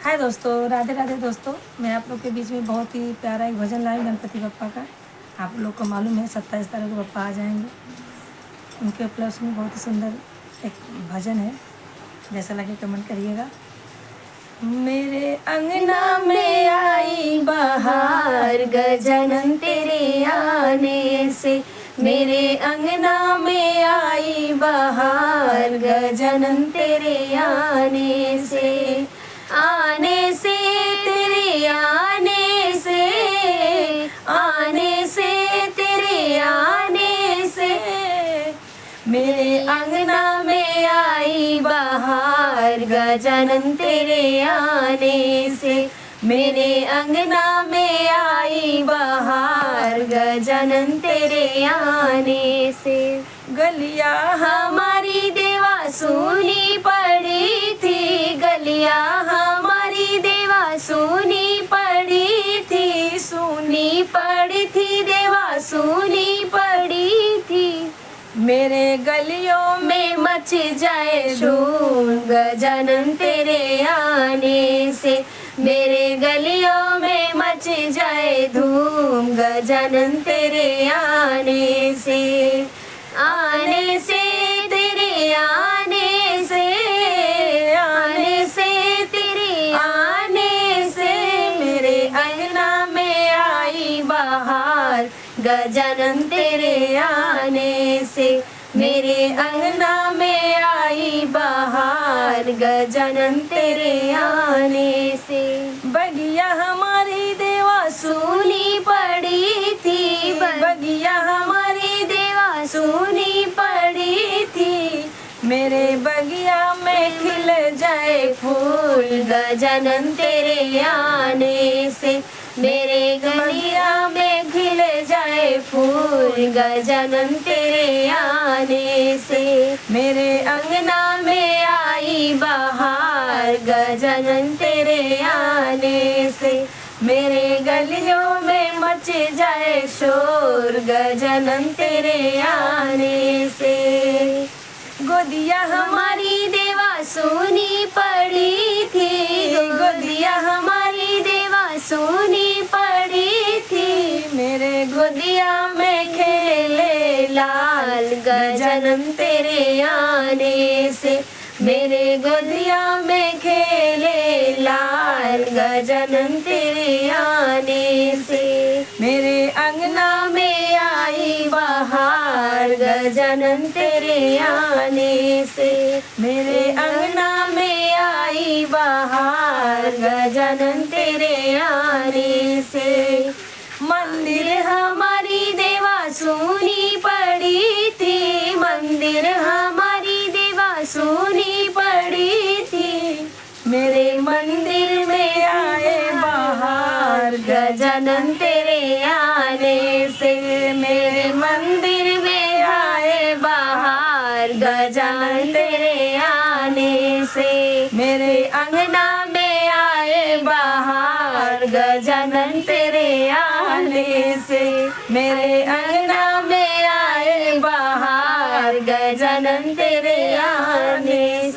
हाय दोस्तों, राधे राधे दोस्तों। मैं आप लोग के बीच में बहुत ही प्यारा एक भजन लाई गणपति बप्पा का। आप लोग को मालूम है 27 तारीख को बप्पा आ जाएंगे। उनके प्लस में बहुत ही सुंदर एक भजन है, जैसा लगे कमेंट करिएगा। मेरे अंगना में आई बहार गजानन तेरे आने से, मेरे अंगना में आई बहार गजानन तेरे आने से, आने से तेरे आने से, आने से तेरे आने से, मेरे अंगना में आई बहार गजानन तेरे आने से, मेरे अंगना में आई बहार गजानन तेरे आने से। गलिया हमारी देवा सुनी पड़ी थी, गलिया हमारी देवा सुनी पड़ी थी, सुनी पड़ी थी देवा सुनी पड़ी थी। मेरे गलियों में मच जाए धूम गजानन तेरे आने से, मेरे गलियों में मच जाए धूम गजानन तेरे आने से, आने से तेरे आने से, आने से तेरे आने से, मेरे अंगना में आई बहार गजानन तेरे आने से, मेरे अंगना में आई बहार गजानन तेरे आने से। बगिया हमारी देवा सुनी पड़ी थी, बगिया हमारी देवा सुनी पड़ी थी, मेरे बगिया में खिल जाए फूल गजानन तेरे आने से, मेरे गलिया में खिल जाए फूल गजानन तेरे आने से, मेरे अंगना में आई बहार गजानन तेरे आने से, मेरे गलियों में मच जाए शोर गजानन तेरे आने से। गोदिया हमारी देवा सुनी पड़ी थी, गोदिया हमारी देवा सुनी पड़ी थी, मेरे गोदिया में खेले लाल गजानन तेरे आने से, मेरे गोदिया में खेले लाल गजानन तेरे आने से, मेरे अंगना में आई बहार गजानन तेरे आने से, मेरे अंगना में आई बहार गजानन तेरे आने से। मंदिर हमारी देवा सुनी पड़ी थी, मंदिर हमारी देवा सुनी पड़ी थी, मेरे मंदिर में आए बहार गजानन तेरे आने से, मेरे मंदिर में आए बहार गजानन तेरे आने से, मेरे अंगना में आए बहार गजानन तेरे आने से, मेरे अंगना में आए बहार गजानन तेरे आने